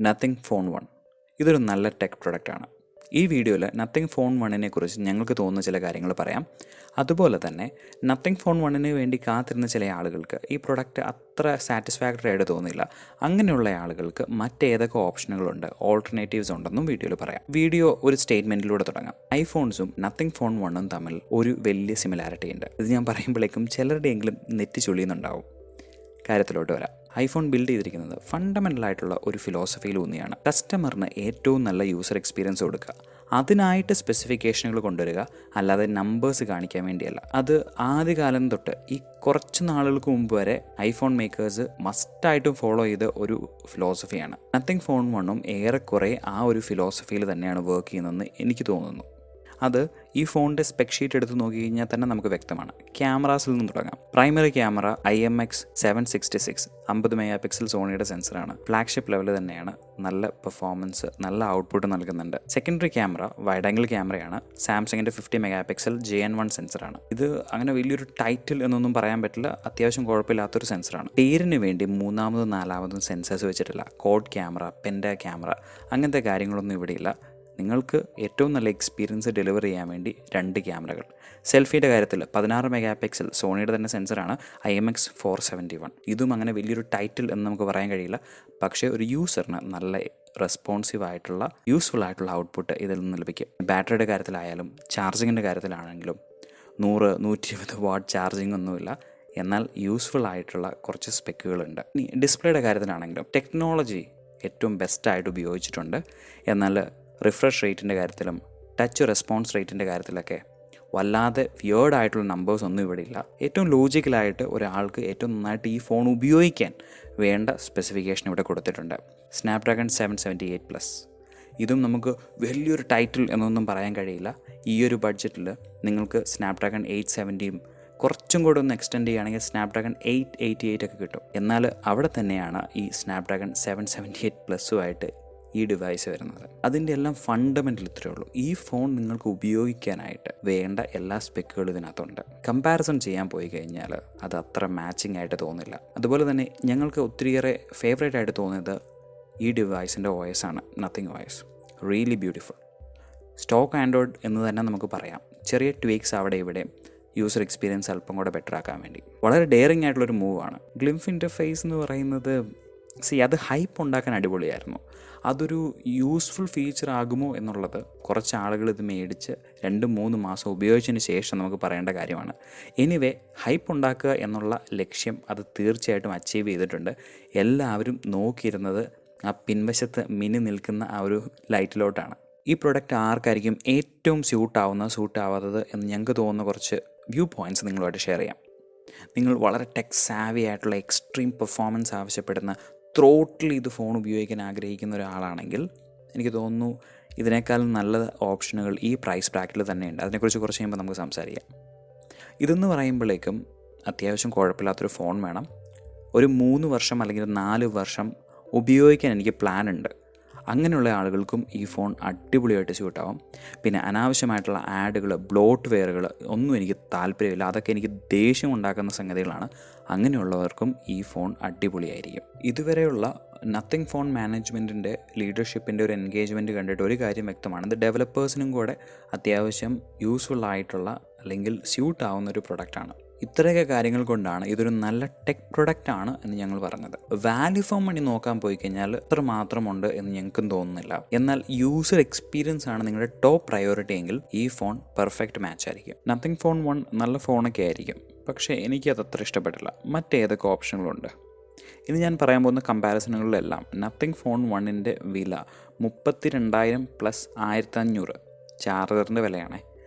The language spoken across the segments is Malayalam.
നത്തിങ് ഫോൺ 1 ഇതൊരു നല്ല ടെക് പ്രൊഡക്റ്റാണ്. ഈ വീഡിയോയിൽ നത്തിങ് ഫോൺ 1നെ കുറിച്ച് ഞങ്ങൾക്ക് തോന്നുന്ന ചില കാര്യങ്ങൾ പറയാം. അതുപോലെ തന്നെ നത്തിങ് ഫോൺ 1ന് വേണ്ടി കാത്തിരുന്ന ചില ആളുകൾക്ക് ഈ പ്രൊഡക്റ്റ് അത്ര സാറ്റിസ്ഫാക്ടറി ആയിട്ട് തോന്നില്ല. അങ്ങനെയുള്ള ആളുകൾക്ക് മറ്റേതൊക്കെ ഓപ്ഷനുകളുണ്ട്, ഓൾട്ടർനേറ്റീവ്സ് ഉണ്ടെന്നും വീഡിയോയിൽ പറയാം. വീഡിയോ ഒരു സ്റ്റേറ്റ്മെൻറ്റിലൂടെ തുടങ്ങാം. ഐഫോൺസും നത്തിങ് ഫോൺ 1ഉം തമ്മിൽ ഒരു വലിയ സിമിലാരിറ്റി ഉണ്ട്. ഇത് ഞാൻ പറയുമ്പോഴേക്കും ചിലരുടെയെങ്കിലും നെറ്റി ചൊളിയുന്നുണ്ടാവും. കാര്യത്തിലോട്ട് വരാം. ഐഫോൺ ബിൽഡ് ചെയ്തിരിക്കുന്നത് ഫണ്ടമെൻ്റലായിട്ടുള്ള ഒരു ഫിലോസഫിയിൽ ഊന്നിയാണ്. കസ്റ്റമറിന് ഏറ്റവും നല്ല യൂസർ എക്സ്പീരിയൻസ് കൊടുക്കുക, അതിനായിട്ട് സ്പെസിഫിക്കേഷനുകൾ കൊണ്ടുവരിക, അല്ലാതെ നമ്പേഴ്സ് കാണിക്കാൻ വേണ്ടിയല്ല. അത് ആദ്യകാലം തൊട്ട് ഈ കുറച്ച് നാളുകൾക്ക് മുമ്പ് വരെ ഐഫോൺ മേക്കേഴ്സ് മസ്റ്റായിട്ടും ഫോളോ ചെയ്ത ഒരു ഫിലോസഫിയാണ്. നത്തിങ് ഫോൺ 1ഉം ഏറെക്കുറെ ആ ഒരു ഫിലോസഫിയിൽ തന്നെയാണ് വർക്ക് ചെയ്യുന്നതെന്ന് എനിക്ക് തോന്നുന്നു. അത് ഈ ഫോണിൻ്റെ സ്പെക് ഷീറ്റ് എടുത്ത് നോക്കി കഴിഞ്ഞാൽ തന്നെ നമുക്ക് വ്യക്തമാണ്. ക്യാമറാസിൽ നിന്ന് തുടങ്ങാം. Primary camera IMX 766 50 mega pixel സോണിയുടെ സെൻസറാണ്. ഫ്ലാഗ്ഷിപ്പ് ലെവൽ തന്നെയാണ്. നല്ല പെർഫോമൻസ്, നല്ല ഔട്ട്പുട്ട് നൽകുന്നുണ്ട്. സെക്കൻഡറി ക്യാമറ വൈഡ് ആംഗിൾ ക്യാമറയാണ്. സാംസങ്ങിൻ്റെ 50 മെഗാ പിക്സൽ JN1 സെൻസറാണ്. ഇത് അങ്ങനെ വലിയൊരു ടൈറ്റിൽ എന്നൊന്നും പറയാൻ പറ്റില്ല, അത്യാവശ്യം കുഴപ്പമില്ലാത്തൊരു സെൻസറാണ്. പേരിന് വേണ്ടി മൂന്നാമതും നാലാമതും സെൻസേഴ്സ് വെച്ചിട്ടില്ല. കോഡ് ക്യാമറ, പെൻഡ ക്യാമറ അങ്ങനത്തെ കാര്യങ്ങളൊന്നും ഇവിടെയില്ല. നിങ്ങൾക്ക് ഏറ്റവും നല്ല എക്സ്പീരിയൻസ് ഡെലിവർ ചെയ്യാൻ വേണ്ടി 2 ക്യാമറകൾ. സെൽഫിയുടെ കാര്യത്തിൽ 16 മെഗാ പിക്സൽ സോണിയുടെ തന്നെ സെൻസറാണ് IMX 471. ഇതും അങ്ങനെ വലിയൊരു ടൈറ്റിൽ എന്ന് നമുക്ക് പറയാൻ കഴിയില്ല. പക്ഷേ ഒരു യൂസറിന് നല്ല റെസ്പോൺസീവായിട്ടുള്ള യൂസ്ഫുൾ ആയിട്ടുള്ള ഔട്ട്പുട്ട് ഇതിൽ നിന്ന് ലഭിക്കും. ബാറ്ററിയുടെ കാര്യത്തിലായാലും ചാർജിങ്ങിൻ്റെ കാര്യത്തിലാണെങ്കിലും 100-120 വാട്ട് ചാർജിങ് ഒന്നുമില്ല. എന്നാൽ യൂസ്ഫുൾ ആയിട്ടുള്ള കുറച്ച് സ്പെക്കുകളുണ്ട്. ഇനി ഡിസ്പ്ലേയുടെ കാര്യത്തിലാണെങ്കിലും ടെക്നോളജി ഏറ്റവും ബെസ്റ്റായിട്ട് ഉപയോഗിച്ചിട്ടുണ്ട്. എന്നാൽ റിഫ്രഷ് റേറ്റിൻ്റെ കാര്യത്തിലും ടച്ച് റെസ്പോൺസ് റേറ്റിൻ്റെ കാര്യത്തിലൊക്കെ വല്ലാതെ വിയേർഡായിട്ടുള്ള നമ്പേഴ്സ് ഒന്നും ഇവിടെ ഇല്ല. ഏറ്റവും ലോജിക്കലായിട്ട് ഒരാൾക്ക് ഏറ്റവും നന്നായിട്ട് ഈ ഫോൺ ഉപയോഗിക്കാൻ വേണ്ട സ്പെസിഫിക്കേഷൻ ഇവിടെ കൊടുത്തിട്ടുണ്ട്. സ്നാപ്ഡ്രാഗൺ 778+. ഇതും നമുക്ക് വലിയൊരു ടൈറ്റിൽ എന്നൊന്നും പറയാൻ കഴിയില്ല. ഈ ഒരു ബഡ്ജറ്റിൽ നിങ്ങൾക്ക് സ്നാപ്ഡ്രാഗൺ 870യും കുറച്ചും കൂടെ ഒന്ന് എക്സ്റ്റെൻഡ് ചെയ്യുകയാണെങ്കിൽ സ്നാപ്ഡ്രാഗൺ 888 ഒക്കെ കിട്ടും. എന്നാൽ അവിടെ തന്നെയാണ് ഈ സ്നാപ്ഡ്രാഗൺ 778+ഉമായിട്ട് ഈ ഡിവൈസ് വരുന്നത്. അതിൻ്റെ എല്ലാം ഫണ്ടമെൻ്റൽ ഇത്രയേ ഉള്ളൂ. ഈ ഫോൺ നിങ്ങൾക്ക് ഉപയോഗിക്കാനായിട്ട് വേണ്ട എല്ലാ സ്പെക്കുകളും ഇതിനകത്തുണ്ട്. കമ്പാരിസൺ ചെയ്യാൻ പോയി കഴിഞ്ഞാൽ അത് അത്ര മാച്ചിങ് ആയിട്ട് തോന്നില്ല. അതുപോലെ തന്നെ ഞങ്ങൾക്ക് ഒത്തിരിയേറെ ഫേവറേറ്റ് ആയിട്ട് തോന്നിയത് ഈ ഡിവൈസിൻ്റെ OS ആണ്. Nothing OS really beautiful. Stock Android എന്ന് തന്നെ നമുക്ക് പറയാം. ചെറിയ ട്വീക്സ് അവിടെ ഇവിടെ യൂസർ എക്സ്പീരിയൻസ് അല്പം കൂടെ ബെറ്റർ ആക്കാൻ വേണ്ടി വളരെ ഡെയറിങ് ആയിട്ടുള്ളൊരു മൂവാണ്. ഗ്ലിംഫ് ഇൻ്റർഫേസ് എന്ന് പറയുന്നത് അത് ഹൈപ്പ് ഉണ്ടാക്കാൻ അടിപൊളിയായിരുന്നു. അതൊരു യൂസ്ഫുൾ ഫീച്ചർ ആകുമോ എന്നുള്ളത് കുറച്ച് ആളുകൾ ഇത് മേടിച്ച് 2-3 മാസം ഉപയോഗിച്ചതിന് ശേഷം നമുക്ക് പറയേണ്ട കാര്യമാണ്. എനിവേ ഹൈപ്പ് ഉണ്ടാക്കുക എന്നുള്ള ലക്ഷ്യം അത് തീർച്ചയായിട്ടും അച്ചീവ് ചെയ്തിട്ടുണ്ട്. എല്ലാവരും നോക്കിയിരുന്നത് ആ പിൻവശത്ത് മിനി നിൽക്കുന്ന ആ ഒരു ലൈറ്റിലോട്ടാണ്. ഈ പ്രൊഡക്റ്റ് ആർക്കായിരിക്കും ഏറ്റവും സ്യൂട്ടാവാത്തത് എന്ന് ഞങ്ങൾക്ക് തോന്നുന്ന കുറച്ച് വ്യൂ പോയിൻറ്റ്സ് നിങ്ങളുമായിട്ട് ഷെയർ ചെയ്യാം. നിങ്ങൾ വളരെ ടെക് സാവി ആയിട്ടുള്ള എക്സ്ട്രീം പെർഫോമൻസ് ആവശ്യപ്പെടുന്ന ത്രോട്ടിൽ ഇത് ഫോൺ ഉപയോഗിക്കാൻ ആഗ്രഹിക്കുന്ന ഒരാളാണെങ്കിൽ എനിക്ക് തോന്നുന്നു ഇതിനേക്കാളും നല്ല ഓപ്ഷനുകൾ ഈ പ്രൈസ് ബ്രാക്കറ്റിൽ തന്നെയുണ്ട്. അതിനെക്കുറിച്ച് കുറച്ച് കഴിയുമ്പോൾ നമുക്ക് സംസാരിക്കാം. ഇതെന്ന് പറയുമ്പോഴേക്കും അത്യാവശ്യം കുഴപ്പമില്ലാത്തൊരു ഫോൺ വേണം. ഒരു 3 വർഷം അല്ലെങ്കിൽ 4 വർഷം ഉപയോഗിക്കാൻ എനിക്ക് പ്ലാൻ ഉണ്ട്. അങ്ങനെയുള്ള ആളുകൾക്കും ഈ ഫോൺ അടിപൊളിയായിട്ട് സ്യൂട്ടാവും. പിന്നെ അനാവശ്യമായിട്ടുള്ള ആഡുകൾ, ബ്ലോട്ട് വെയറുകൾ ഒന്നും എനിക്ക് താല്പര്യമില്ല. അതൊക്കെ എനിക്ക് ദേഷ്യം ഉണ്ടാക്കുന്ന സംഗതികളാണ്. അങ്ങനെയുള്ളവർക്കും ഈ ഫോൺ അടിപൊളിയായിരിക്കും. ഇതുവരെയുള്ള നത്തിങ് ഫോൺ മാനേജ്മെൻറ്റിൻ്റെ ലീഡർഷിപ്പിൻ്റെ ഒരു എൻഗേജ്മെൻറ്റ് കണ്ടിട്ട് ഒരു കാര്യം വ്യക്തമാണ്. ഇത് ഡെവലപ്പേഴ്സിനും കൂടെ അത്യാവശ്യം യൂസ്ഫുൾ ആയിട്ടുള്ള അല്ലെങ്കിൽ സ്യൂട്ട് ആവുന്ന ഒരു പ്രൊഡക്റ്റാണ്. ഇത്രയൊക്കെ കാര്യങ്ങൾ കൊണ്ടാണ് ഇതൊരു നല്ല ടെക് പ്രൊഡക്റ്റ് ആണ് എന്ന് ഞങ്ങൾ പറഞ്ഞത്. വാല്യൂ ഫോർ മണി നോക്കാൻ പോയി കഴിഞ്ഞാൽ ഇത്ര മാത്രമുണ്ട് എന്ന് ഞങ്ങൾക്കും തോന്നുന്നില്ല. എന്നാൽ യൂസർ എക്സ്പീരിയൻസ് ആണ് നിങ്ങളുടെ ടോപ്പ് പ്രയോറിറ്റി എങ്കിൽ ഈ ഫോൺ പെർഫെക്റ്റ് മാച്ച് ആയിരിക്കും. നത്തിങ് ഫോൺ 1 നല്ല ഫോണൊക്കെ ആയിരിക്കും, പക്ഷേ എനിക്കത് അത്ര ഇഷ്ടപ്പെട്ടില്ല. മറ്റേതൊക്കെ ഓപ്ഷനുകളുണ്ട്? ഇനി ഞാൻ പറയാൻ പോകുന്ന കമ്പാരിസണുകളിലെല്ലാം നത്തിങ് ഫോൺ 1ൻ്റെ വില 32,000 + 1,500 ചാർജറിൻ്റെ വിലയാണ്.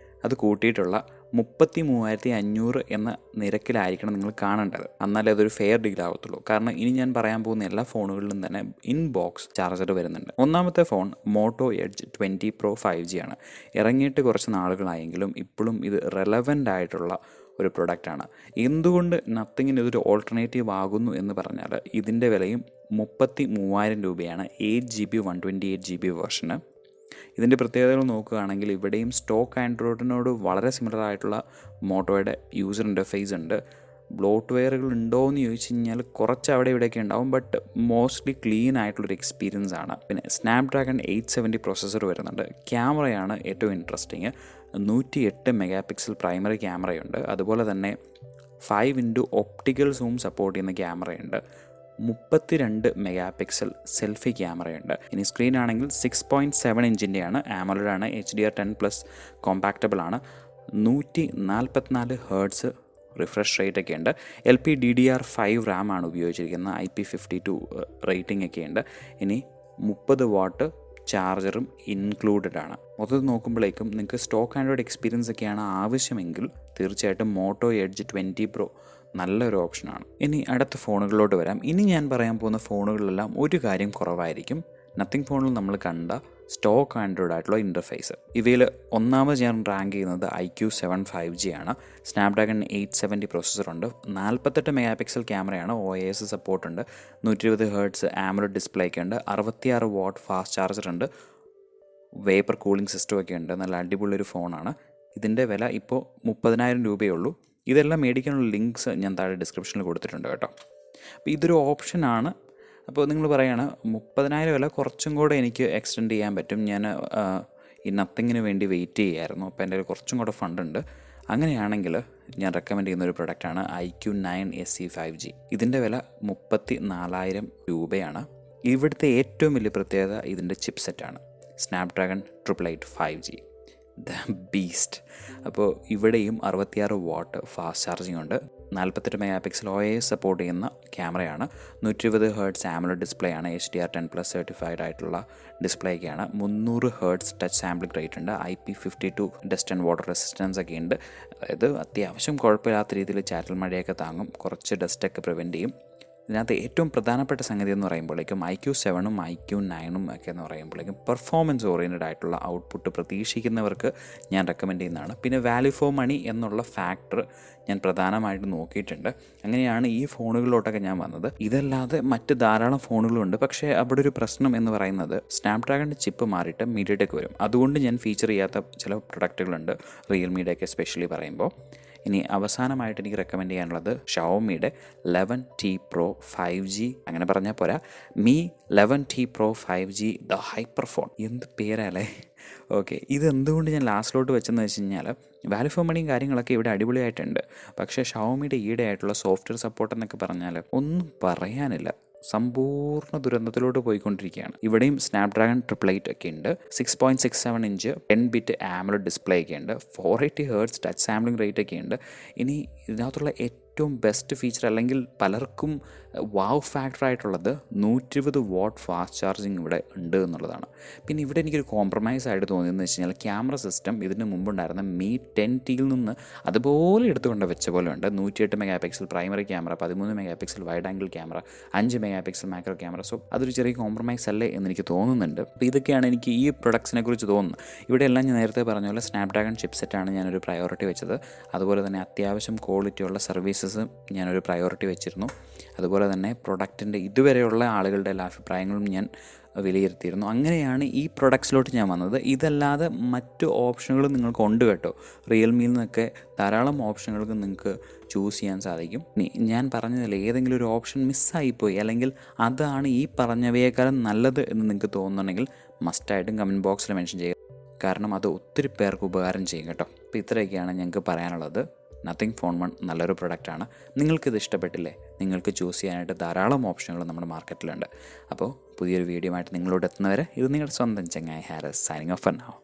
അത് കൂട്ടിയിട്ടുള്ള 33,500 എന്ന നിരക്കിലായിരിക്കണം നിങ്ങൾ കാണേണ്ടത്. എന്നാലേ അതൊരു ഫെയർ ഡീൽ ആവത്തുള്ളൂ. കാരണം ഇനി ഞാൻ പറയാൻ പോകുന്ന എല്ലാ ഫോണുകളിലും തന്നെ ഇൻബോക്സ് ചാർജർ വരുന്നുണ്ട്. ഒന്നാമത്തെ phone motto edge 20 Pro 5G ആണ്. ഇറങ്ങിയിട്ട് കുറച്ച് നാളുകളായെങ്കിലും ഇപ്പോഴും ഇത് റെലവൻ്റ് ആയിട്ടുള്ള ഒരു പ്രൊഡക്റ്റാണ്. എന്തുകൊണ്ട് നത്തിങ്ങിന് ഇതൊരു ഓൾട്ടർനേറ്റീവ് ആകുന്നു എന്ന് പറഞ്ഞാൽ ഇതിൻ്റെ വിലയും 33,000 രൂപയാണ്. 8GB 128GB വേർഷന്. ഇതിൻ്റെ പ്രത്യേകതകൾ നോക്കുകയാണെങ്കിൽ ഇവിടെയും സ്റ്റോക്ക് ആൻഡ്രോയിഡിനോട് വളരെ സിമിലർ ആയിട്ടുള്ള മോട്ടോയുടെ യൂസർ ഇൻ്റർഫേസ് ഉണ്ട്. ബ്ലോട്ട് വെയറുകൾ ഉണ്ടോ എന്ന് ചോദിച്ചു കഴിഞ്ഞാൽ കുറച്ച് അവിടെ ഇവിടെയൊക്കെ ഉണ്ടാവും, ബട്ട് മോസ്റ്റ്ലി ക്ലീൻ ആയിട്ടുള്ളൊരു എക്സ്പീരിയൻസ് ആണ്. പിന്നെ സ്നാപ്ഡ്രാഗൺ 870 പ്രോസസ്സർ വരുന്നുണ്ട്. ക്യാമറയാണ് ഏറ്റവും ഇൻട്രസ്റ്റിങ്. 108 മെഗാ പിക്സൽ പ്രൈമറി ക്യാമറയുണ്ട്. അതുപോലെ തന്നെ 5x ഒപ്റ്റിക്കൽ സൂം സപ്പോർട്ട് ചെയ്യുന്ന ക്യാമറയുണ്ട്. 32 മെഗാ പിക്സൽ സെൽഫി ക്യാമറയുണ്ട്. ഇനി സ്ക്രീൻ ആണെങ്കിൽ 6.7 ഇഞ്ചിൻ്റെയാണ്. ആമോലെഡ് ആണ്. HDR10+ കോമ്പാക്റ്റബിൾ ആണ്. 144 ഹേർട്സ് റിഫ്രഷ് റേറ്റ് ഒക്കെ ഉണ്ട്. LPDDR5 റാം ആണ് ഉപയോഗിച്ചിരിക്കുന്നത്. IP52 റേറ്റിംഗ് ഒക്കെ ഉണ്ട്. ഇനി 30 വാട്ട് ചാർജറും ഇൻക്ലൂഡഡ് ആണ്. മൊത്തത്തിൽ നോക്കുമ്പോഴേക്കും നിങ്ങൾക്ക് സ്റ്റോക്ക് ആൻഡ്രോയിഡ് എക്സ്പീരിയൻസ് ഒക്കെയാണ് ആവശ്യമെങ്കിൽ തീർച്ചയായിട്ടും മോട്ടോ എഡ്ജ് 20 Pro നല്ലൊരു ഓപ്ഷനാണ്. ഇനി അടുത്ത ഫോണുകളിലോട്ട് വരാം. ഇനി ഞാൻ പറയാൻ പോകുന്ന ഫോണുകളിലെല്ലാം ഒരു കാര്യം കുറവായിരിക്കും. നത്തിങ് ഫോണിൽ നമ്മൾ കണ്ട സ്റ്റോക്ക് ആൻഡ്രോയിഡ് ആയിട്ടുള്ള ഇൻ്റർഫേസ്. ഇവയിൽ ഒന്നാമത് ഞാൻ റാങ്ക് ചെയ്യുന്നത് IQOO 5G ആണ്. സ്നാപ്ഡ്രാഗൺ 870 പ്രോസസ്സറുണ്ട്. 48 മെഗാ പിക്സൽ ക്യാമറയാണ്. OIS സപ്പോർട്ടുണ്ട്. 120 ഹേർട്സ് ആമോലെഡ് ഡിസ്പ്ലേ ഒക്കെ ഉണ്ട്. 66 വാട്ട് ഫാസ്റ്റ് ചാർജറുണ്ട്. വേപ്പർ കൂളിംഗ് സിസ്റ്റം ഒക്കെ ഉണ്ട്. നല്ല അടിപൊളിയൊരു ഫോണാണ്. ഇതിൻ്റെ വില ഇപ്പോൾ 30,000 രൂപയേ ഉള്ളൂ. ഇതെല്ലാം മേടിക്കാനുള്ള ലിങ്ക്സ് ഞാൻ താഴെ ഡിസ്ക്രിപ്ഷനിൽ കൊടുത്തിട്ടുണ്ട് കേട്ടോ. അപ്പോൾ ഇതൊരു ഓപ്ഷനാണ്. അപ്പോൾ നിങ്ങൾ പറയുകയാണ് 30,000 വില കുറച്ചും കൂടെ എനിക്ക് എക്സ്റ്റെൻഡ് ചെയ്യാൻ പറ്റും. ഞാൻ ഈ നത്തിങ്ങിന് വേണ്ടി വെയിറ്റ് ചെയ്യായിരുന്നു. അപ്പോൾ എൻ്റെ കുറച്ചും കൂടെ ഫണ്ടുണ്ട്. അങ്ങനെയാണെങ്കിൽ ഞാൻ റെക്കമെൻഡ് ചെയ്യുന്ന ഒരു പ്രൊഡക്റ്റാണ് IQOO SE 5G. ഇതിൻ്റെ വില 34,000 രൂപയാണ്. ഇവിടുത്തെ ഏറ്റവും വലിയ പ്രത്യേകത ഇതിൻ്റെ ചിപ്പ് സെറ്റാണ്. Snapdragon 888 5G the beast. അപ്പോൾ ഇവിടെയും 66 വാട്ട് ഫാസ്റ്റ് ചാർജിങ് ഉണ്ട്. 48 മെഗാ പിക്സൽ OIS സപ്പോർട്ട് ചെയ്യുന്ന ക്യാമറയാണ്. 120 ഹേർട്സ് ആമോലെഡ് ഡിസ്പ്ലേ ആണ്. HDR10+ സർട്ടിഫൈഡ് ആയിട്ടുള്ള ഡിസ്പ്ലേ ഒക്കെയാണ്. 300 ഹേർട്സ് ടച്ച് സാമ്പിളിംഗ് റേറ്റ് ഉണ്ട്. IP52 dust and water resistance ഒക്കെ ഉണ്ട്. അതായത് അത്യാവശ്യം കുഴപ്പമില്ലാത്ത രീതിയിൽ ചാറ്റൽ മഴയൊക്കെ താങ്ങും. കുറച്ച് ഡസ്റ്റൊക്കെ പ്രിവെൻറ്റ് ചെയ്യും. ഇതിനകത്ത് ഏറ്റവും പ്രധാനപ്പെട്ട സംഗതി എന്ന് പറയുമ്പോഴേക്കും IQOO IQOO ഒക്കെ എന്ന് പറയുമ്പോഴേക്കും പെർഫോമൻസ് ഓറിയൻറ്റഡ് ആയിട്ടുള്ള ഔട്ട്പുട്ട് പ്രതീക്ഷിക്കുന്നവർക്ക് ഞാൻ റെക്കമെൻഡ് ചെയ്യുന്നതാണ്. പിന്നെ വാല്യൂ ഫോർ മണി എന്നുള്ള ഫാക്ടർ ഞാൻ പ്രധാനമായിട്ട് നോക്കിയിട്ടുണ്ട്. അങ്ങനെയാണ് ഈ ഫോണുകളിലോട്ടൊക്കെ ഞാൻ വന്നത്. ഇതല്ലാതെ മറ്റ് ധാരാളം ഫോണുകളുണ്ട്. പക്ഷേ അവിടെ ഒരു പ്രശ്നം എന്ന് പറയുന്നത് സ്നാപ്ഡ്രാഗണിൻ്റെ ചിപ്പ് മാറിയിട്ട് MediaTek വരും. അതുകൊണ്ട് ഞാൻ ഫീച്ചർ ചെയ്യാത്ത ചില പ്രൊഡക്റ്റുകളുണ്ട്, റിയൽമിയുടെയൊക്കെ സ്പെഷ്യലി പറയുമ്പോൾ. ഇനി അവസാനമായിട്ട് എനിക്ക് റെക്കമെൻഡ് ചെയ്യാനുള്ളത് ഷവോമിയുടെ 11T Pro 5G. അങ്ങനെ പറഞ്ഞാൽ പോരാ, Mi 11T Pro 5G the hyper phone. എന്ത് പേരല്ലേ. ഓക്കെ, ഇതെന്തുകൊണ്ട് ഞാൻ ലാസ്റ്റിലോട്ട് വെച്ചെന്ന് വെച്ച് കഴിഞ്ഞാൽ വാല്യൂ ഫോർ മണിയും കാര്യങ്ങളൊക്കെ ഇവിടെ അടിപൊളിയായിട്ടുണ്ട്. പക്ഷേ ഷവോമിയുടെ ഈടെ ആയിട്ടുള്ള സോഫ്റ്റ്വെയർ സപ്പോർട്ട് എന്നൊക്കെ പറഞ്ഞാൽ ഒന്നും പറയാനില്ല. സമ്പൂർണ്ണ ദുരന്തത്തിലോട്ട് പോയിക്കൊണ്ടിരിക്കുകയാണ്. ഇവിടെയും സ്നാപ്ഡ്രാഗൺ 888 ഒക്കെ ഉണ്ട്. 6.67 ഇഞ്ച് 10-bit ആമോലെഡ് ഡിസ്പ്ലേ ഒക്കെ ഉണ്ട്. 480 ഹേർട്സ് ടച്ച് സാമ്പിളിംഗ് റേറ്റ് ഒക്കെ ഉണ്ട്. ഇനി ഇതിനകത്തുള്ള ഏറ്റവും ബെസ്റ്റ് ഫീച്ചർ അല്ലെങ്കിൽ പലർക്കും വാവ് ഫാക്ടർ ആയിട്ടുള്ളത് 120 വാട്ട് ഫാസ്റ്റ് ചാർജിങ് ഇവിടെ ഉണ്ട് എന്നുള്ളതാണ്. പിന്നെ ഇവിടെ എനിക്കൊരു കോംപ്രമൈസ് ആയിട്ട് തോന്നിയെന്ന് വെച്ച് കഴിഞ്ഞാൽ ക്യാമറ സിസ്റ്റം ഇതിന് മുമ്പുണ്ടായിരുന്ന Mi 10Tയിൽ നിന്ന് അതുപോലെ എടുത്തുകൊണ്ട് വെച്ച പോലെ ഉണ്ട്. 108 mega pixel primary camera, 13 mega pixel wide angle camera, 5 mega pixel macro camera. So അതൊരു ചെറിയ കോംപ്രമൈസ് അല്ലേ എന്ന് എനിക്ക് തോന്നുന്നുണ്ട്. അപ്പോൾ ഇതൊക്കെയാണ് എനിക്ക് ഈ പ്രൊഡക്ട്സിനെ കുറിച്ച് തോന്നുന്നത്. ഇവിടെയെല്ലാം ഞാൻ നേരത്തെ പറഞ്ഞ പോലെ സ്നാപ്ഡ്രാഗൺ ചിപ്സെറ്റാണ് ഞാനൊരു പ്രയോറിറ്റി വെച്ചത്. അതുപോലെ തന്നെ അത്യാവശ്യം ക്വാളിറ്റിയുള്ള സർവീസസ് ഞാനൊരു പ്രയോറിറ്റി വെച്ചിരുന്നു. അതുപോലെ തന്നെ പ്രൊഡക്റ്റിൻ്റെ ഇതുവരെയുള്ള ആളുകളുടെ എല്ലാ അഭിപ്രായങ്ങളും ഞാൻ വിലയിരുത്തിയിരുന്നു. അങ്ങനെയാണ് ഈ പ്രൊഡക്ട്സിലോട്ട് ഞാൻ വന്നത്. ഇതല്ലാതെ മറ്റു ഓപ്ഷനുകളും നിങ്ങൾക്ക് ഉണ്ട് കേട്ടോ. റിയൽമിയിൽ നിന്നൊക്കെ ധാരാളം ഓപ്ഷനുകൾക്ക് നിങ്ങൾക്ക് ചൂസ് ചെയ്യാൻ സാധിക്കും. ഇനി ഞാൻ പറഞ്ഞതിൽ ഏതെങ്കിലും ഒരു ഓപ്ഷൻ മിസ്സായിപ്പോയി അല്ലെങ്കിൽ അതാണ് ഈ പറഞ്ഞവയേക്കാളും നല്ലത് എന്ന് നിങ്ങൾക്ക് തോന്നുന്നുണ്ടെങ്കിൽ മസ്റ്റായിട്ടും കമൻറ്റ് ബോക്സിൽ മെൻഷൻ ചെയ്യുക. കാരണം അത് ഒത്തിരി പേർക്ക് ഉപകാരം ചെയ്യും കേട്ടോ. അപ്പോൾ ഇത്രയൊക്കെയാണ് ഞങ്ങൾക്ക് പറയാനുള്ളത്. നത്തിങ് ഫോൺ 1 നല്ലൊരു പ്രൊഡക്റ്റാണ്. നിങ്ങൾക്കിത് ഇഷ്ടപ്പെട്ടില്ലേ? നിങ്ങൾക്ക് ചൂസ് ചെയ്യാനായിട്ട് ധാരാളം ഓപ്ഷനുകൾ നമ്മുടെ മാർക്കറ്റിലുണ്ട്. അപ്പോൾ പുതിയൊരു വീഡിയോ ആയിട്ട് നിങ്ങളോട് എത്തുന്നവരെ ഇത് നിങ്ങളുടെ സ്വന്തം ചങ്ങായി Haris signing off for now.